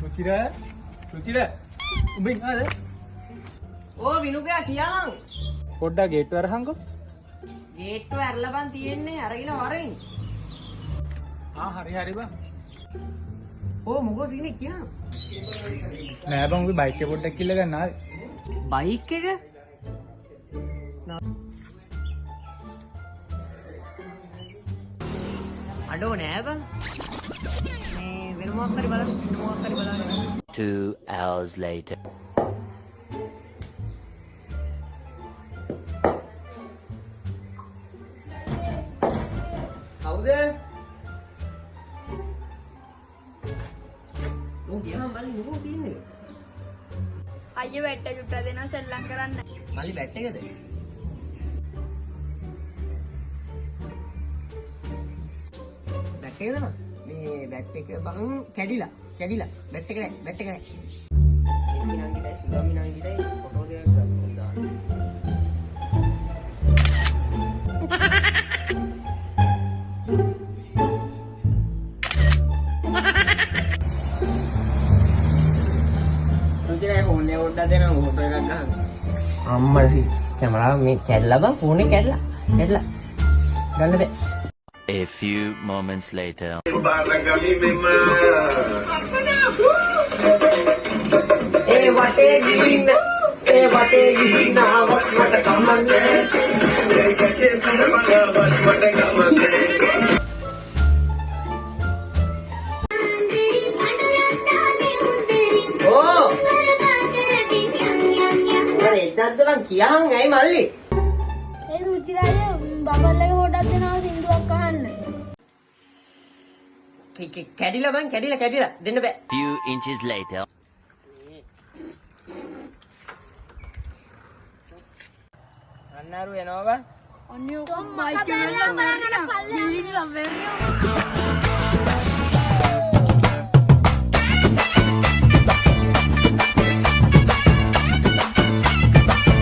රුචිර උඹින් ආද? ඕ විනුකයා කියන්න. පොඩ්ඩක් ගේට්ටුව අරහන්කෝ. ගේට්ටුව ඇරලා බං තියෙන්නේ අරගෙන වරෙන්. හරි බං. ඕ මොකෝ සීනේ කියන්න. නෑ බං උඹේ බයික් එක පොඩ්ඩක් කිල්ල ගන්න ආවේ. බයික් එක? අඩෝ නෑ බං. මේ වෙන මොකක් හරි බලන්න. 2 hours later. කවුද? උන් ගියාම බලන්න මොකෝ කියන්නේ? අයියේ වැට්ට චුට්ටක් දෙනවා සෙල්ලම් කරන්න. මල්ලි බැට් එකද? බැට් එකද නෝ? මේ බැට් එක බං කැඩිලා. බැට් එක නෑ. මිනංගිටයි සුගමිනංගිටයි ෆොටෝ දෙකක් ගන්න. රුචිරේ ෆෝන් එක උඩ දෙනවා ෆොටෝ එකක් ගන්න. අම්මයි කැමරාව මේ කැඩලා බං ෆෝන් එක කැඩලා. ගන්න බෑ. A few moments later. ඒ වටේ ගිහින් ආවත් මට කමන්නේ. ඕ එතනද බං කියහන් ඇයි මල්ලි? ඒ රුචිරාගේ බබල්ලගේ පොඩක් දෙනවා සින්දුවක් අහන්න. කැඩිලා බං කැඩිලා දෙන්න බෑ. Few inches later. අන්නරු එනවා බං. ඔන්න බයික් එක බලන්න පල්ලෙහාට ගිහිල්ලා වෙන්නේ.